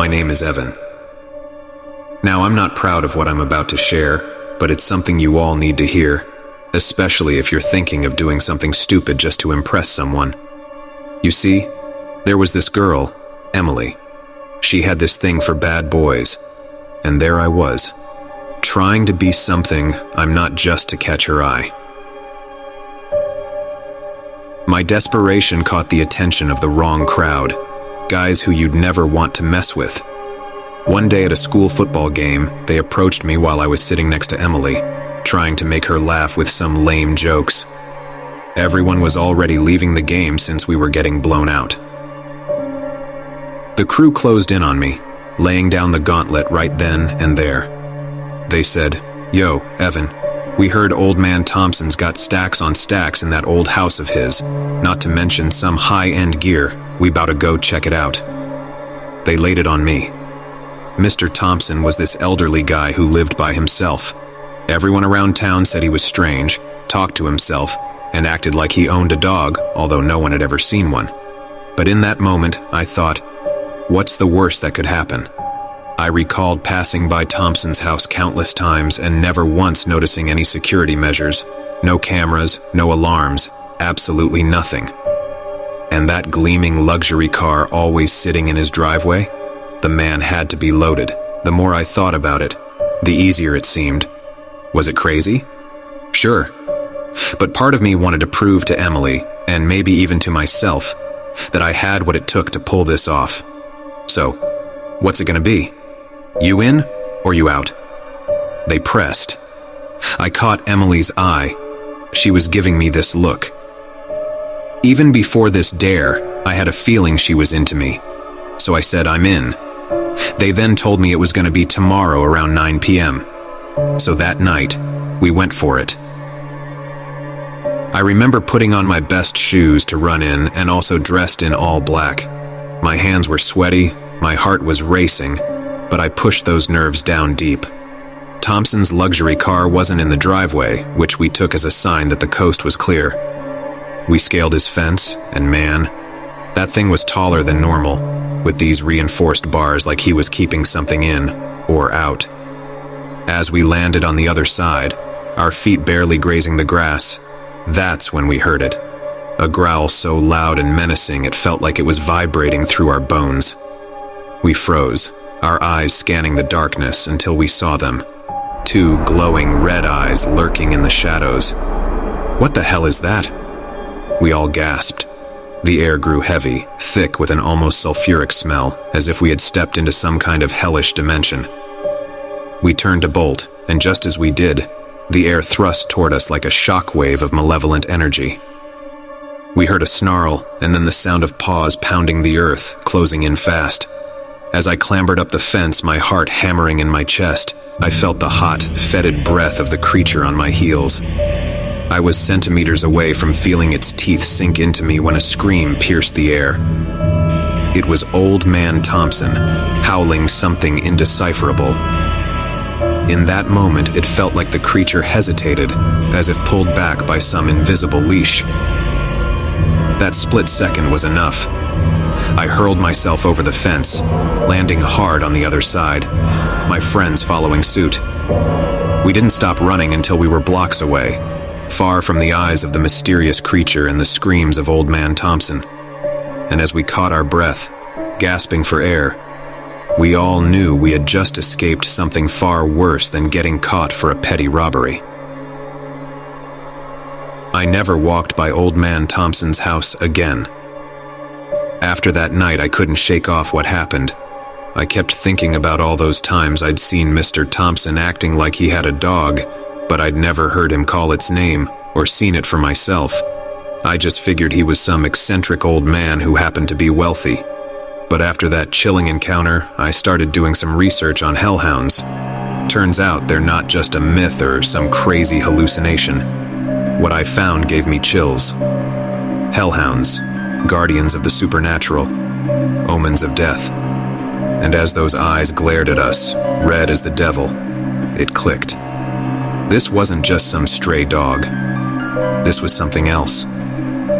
My name is Evan. Now, I'm not proud of what I'm about to share, but it's something you all need to hear, especially if you're thinking of doing something stupid just to impress someone. You see, there was this girl, Emily. She had this thing for bad boys, and there I was, trying to be something I'm not just to catch her eye. My desperation caught the attention of the wrong crowd, guys who you'd never want to mess with. One day at a school football game, they approached me while I was sitting next to Emily, trying to make her laugh with some lame jokes. Everyone was already leaving the game since we were getting blown out. The crew closed in on me, laying down the gauntlet right then and there. They said, "Yo, Evan, we heard old man Thompson's got stacks on stacks in that old house of his, not to mention some high-end gear. We bout to go check it out." They laid it on me. Mr. Thompson was this elderly guy who lived by himself. Everyone around town said he was strange, talked to himself, and acted like he owned a dog, although no one had ever seen one. But in that moment, I thought, what's the worst that could happen? I recalled passing by Thompson's house countless times and never once noticing any security measures. No cameras, no alarms, absolutely nothing. And that gleaming luxury car always sitting in his driveway? The man had to be loaded. The more I thought about it, the easier it seemed. Was it crazy? Sure. But part of me wanted to prove to Emily, and maybe even to myself, that I had what it took to pull this off. So, what's it gonna be? You in, or you out? They pressed. I caught Emily's eye. She was giving me this look. Even before this dare, I had a feeling she was into me. So I said I'm in. They then told me it was gonna be tomorrow around 9 p.m. So that night, we went for it. I remember putting on my best shoes to run in and also dressed in all black. My hands were sweaty, my heart was racing, but I pushed those nerves down deep. Thompson's luxury car wasn't in the driveway, which we took as a sign that the coast was clear. We scaled his fence, and man, that thing was taller than normal, with these reinforced bars like he was keeping something in or out. As we landed on the other side, our feet barely grazing the grass, that's when we heard it. A growl so loud and menacing it felt like it was vibrating through our bones. We froze, our eyes scanning the darkness until we saw them. Two glowing red eyes lurking in the shadows. What the hell is that? We all gasped. The air grew heavy, thick with an almost sulfuric smell, as if we had stepped into some kind of hellish dimension. We turned to bolt, and just as we did, the air thrust toward us like a shock wave of malevolent energy. We heard a snarl, and then the sound of paws pounding the earth, closing in fast. As I clambered up the fence, my heart hammering in my chest, I felt the hot, fetid breath of the creature on my heels. I was centimeters away from feeling its teeth sink into me when a scream pierced the air. It was Old Man Thompson, howling something indecipherable. In that moment, it felt like the creature hesitated, as if pulled back by some invisible leash. That split second was enough. I hurled myself over the fence, landing hard on the other side, my friends following suit. We didn't stop running until we were blocks away, far from the eyes of the mysterious creature and the screams of Old Man Thompson. And as we caught our breath, gasping for air, we all knew we had just escaped something far worse than getting caught for a petty robbery. I never walked by Old Man Thompson's house again. After that night, I couldn't shake off what happened. I kept thinking about all those times I'd seen Mr. Thompson acting like he had a dog, but I'd never heard him call its name or seen it for myself. I just figured he was some eccentric old man who happened to be wealthy. But after that chilling encounter, I started doing some research on hellhounds. Turns out they're not just a myth or some crazy hallucination. What I found gave me chills. Hellhounds, guardians of the supernatural, omens of death. And as those eyes glared at us, red as the devil, it clicked. This wasn't just some stray dog. This was something else.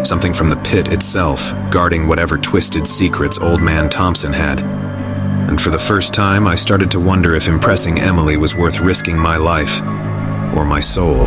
Something from the pit itself, guarding whatever twisted secrets Old Man Thompson had. and for the first time I started to wonder if impressing Emily was worth risking my life or my soul.